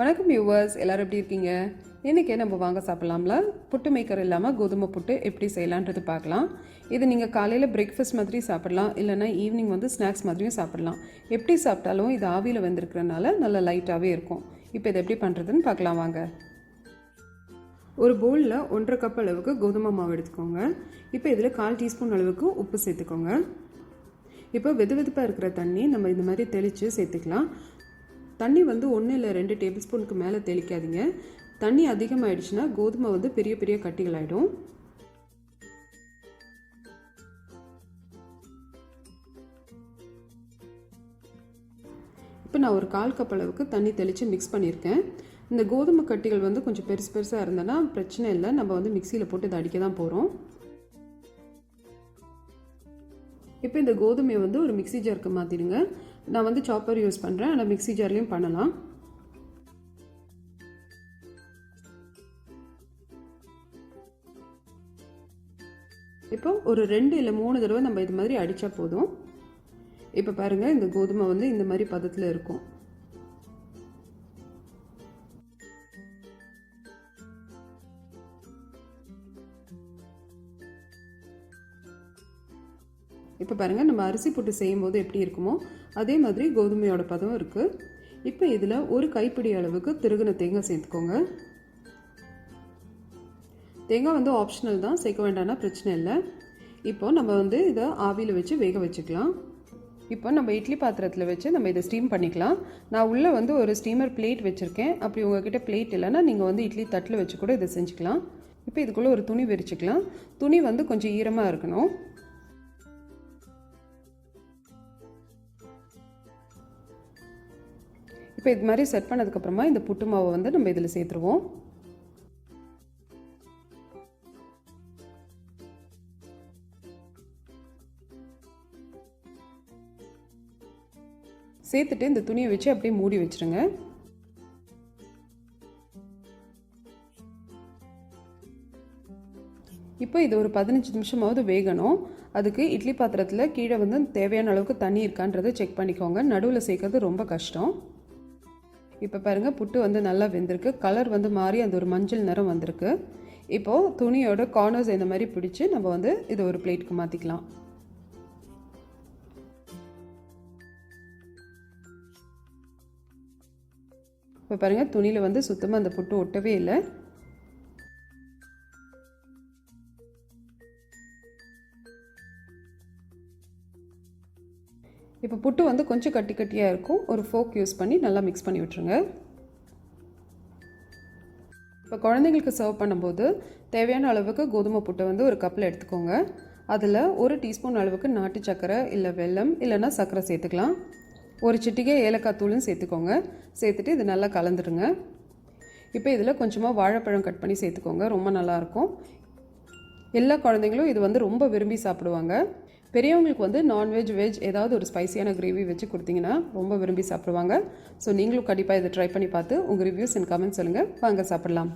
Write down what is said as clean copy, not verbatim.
வணக்கம் வியூவர்ஸ், எல்லோரும் எப்படி இருக்கீங்க? இன்றைக்கி நம்ம வாங்க சாப்பிட்லாம்ல. புட்டு மேக்கர் இல்லாமல் கோதுமை புட்டு எப்படி செய்யலான்றது பார்க்கலாம். இது நீங்கள் காலையில் பிரேக்ஃபாஸ்ட் மாதிரி சாப்பிட்லாம், இல்லைனா ஈவினிங் வந்து ஸ்நாக்ஸ் மாதிரியும் சாப்பிட்லாம். எப்படி சாப்பிட்டாலும் இது ஆவியில் வந்திருக்கிறனால நல்லா லைட்டாகவே இருக்கும். இப்போ இதை எப்படி பண்ணுறதுன்னு பார்க்கலாம் வாங்க. ஒரு பவுலில் 1.5 கப் அளவுக்கு கோதுமை மாவு எடுத்துக்கோங்க. இப்போ இதில் 1/4 டீஸ்பூன் அளவுக்கு உப்பு சேர்த்துக்கோங்க. இப்போ வெதுவெதுப்பாக இருக்கிற தண்ணி நம்ம இந்த மாதிரி தெளித்து சேர்த்துக்கலாம். தண்ணி வந்து 1 இல்லை 2 டேபிள் ஸ்பூனுக்கு மேலே தெளிக்காதீங்க. தண்ணி அதிகமாகிடுச்சுன்னா கோதுமை வந்து பெரிய பெரிய கட்டிகள் ஆகிடும். இப்போ நான் ஒரு 1/4 கப் அளவுக்கு தண்ணி தெளித்து மிக்ஸ் பண்ணியிருக்கேன். இந்த கோதுமை கட்டிகள் வந்து கொஞ்சம் பெருசு பெருசாக இருந்ததுன்னா பிரச்சனை இல்லை, நம்ம வந்து மிக்சியில் போட்டு இதை அடிக்க தான் போகிறோம். இப்போ இந்த கோதுமையை வந்து ஒரு மிக்சி ஜாருக்கு மாற்றிடுங்க. நான் வந்து சாப்பர் யூஸ் பண்ணுறேன், ஆனால் மிக்சி ஜார்லேயும் பண்ணலாம். இப்போ ஒரு 2 இல்லை 3 தடவை நம்ம இது மாதிரி அடித்தா போதும். இப்போ பாருங்கள், இந்த கோதுமை வந்து இந்த மாதிரி பதத்தில் இருக்கும். இப்போ பாருங்கள், நம்ம அரிசி புட்டு செய்யும்போது எப்படி இருக்குமோ அதே மாதிரி கோதுமையோட பதம் இருக்குது. இப்போ இதில் ஒரு கைப்பிடி அளவுக்கு திருகுன தேங்காய் சேர்த்துக்கோங்க. தேங்காய் வந்து ஆப்ஷனல் தான், சேர்க்க வேண்டாம்னா பிரச்சனை இல்லை. இப்போ நம்ம வந்து இதை ஆவியில் வச்சு வேக வச்சுக்கலாம். இப்போ நம்ம இட்லி பாத்திரத்தில் வச்சு நம்ம இதை ஸ்டீம் பண்ணிக்கலாம். நான் உள்ளே வந்து ஒரு ஸ்டீமர் பிளேட் வச்சுருக்கேன். அப்படி உங்ககிட்ட பிளேட் இல்லைன்னா நீங்கள் வந்து இட்லி தட்டில் வச்சு கூட இதை செஞ்சுக்கலாம். இப்போ இதுக்குள்ளே ஒரு துணி விரிச்சுக்கலாம். துணி வந்து கொஞ்சம் ஈரமாக இருக்கணும். இப்போ இது மாதிரி செட் பண்ணதுக்கப்புறமா இந்த புட்டு மாவை வந்து நம்ம இதில் சேர்த்துருவோம். சேர்த்துட்டு இந்த துணியை வச்சு அப்படியே மூடி வச்சுருங்க. இப்போ இது ஒரு 15 நிமிஷமாவது வேகணும். அதுக்கு இட்லி பாத்திரத்தில் கீழே வந்து தேவையான அளவுக்கு தண்ணி இருக்கான்றதை செக் பண்ணிக்கோங்க. நடுவில் சேர்க்கறது ரொம்ப கஷ்டம். இப்போ பாருங்கள், புட்டு வந்து நல்லா வெந்திருக்கு. கலர் வந்து மாறி அந்த ஒரு மஞ்சள் நிறம் வந்திருக்கு. இப்போது துணியோட கார்னர்ஸ் இந்த மாதிரி பிடிச்சி நம்ம வந்து இதை ஒரு பிளேட்டுக்கு மாற்றிக்கலாம். இப்போ பாருங்கள், துணியில் வந்து சுத்தமாக அந்த புட்டு ஒட்டவே இல்லை. இப்போ புட்டு வந்து கொஞ்சம் கட்டி கட்டியாக இருக்கும். ஒரு ஃபோக் யூஸ் பண்ணி நல்லா மிக்ஸ் பண்ணி விட்டுருங்க. இப்போ குழந்தைங்களுக்கு சர்வ் பண்ணும்போது தேவையான அளவுக்கு கோதுமை புட்டை வந்து ஒரு கப்பில் எடுத்துக்கோங்க. அதில் 1 டீஸ்பூன் அளவுக்கு நாட்டு சர்க்கரை இல்லை வெல்லம் இல்லைன்னா சர்க்கரை சேர்த்துக்கலாம். ஒரு சிட்டிகை ஏலக்காய் தூளும் சேர்த்துக்கோங்க. சேர்த்துட்டு இது நல்லா கலந்துடுங்க. இப்போ இதில் கொஞ்சமாக வாழைப்பழம் கட் பண்ணி சேர்த்துக்கோங்க. ரொம்ப நல்லாயிருக்கும். எல்லா குழந்தைங்களும் இது வந்து ரொம்ப விரும்பி சாப்பிடுவாங்க. பெரியவங்களுக்கு வந்து நான்வெஜ் வெஜ் ஏதாவது ஒரு ஸ்பைசியான கிரேவி வச்சு கொடுத்தீங்கன்னா ரொம்ப விரும்பி சாப்பிடுவாங்க. ஸோ நீங்களும் கண்டிப்பாக இதை ட்ரை பண்ணி பார்த்து உங்கள் ரிவ்யூஸ் அண்ட் கமெண்ட்ஸ் சொல்லுங்கள். வாங்க சாப்பிடலாம்.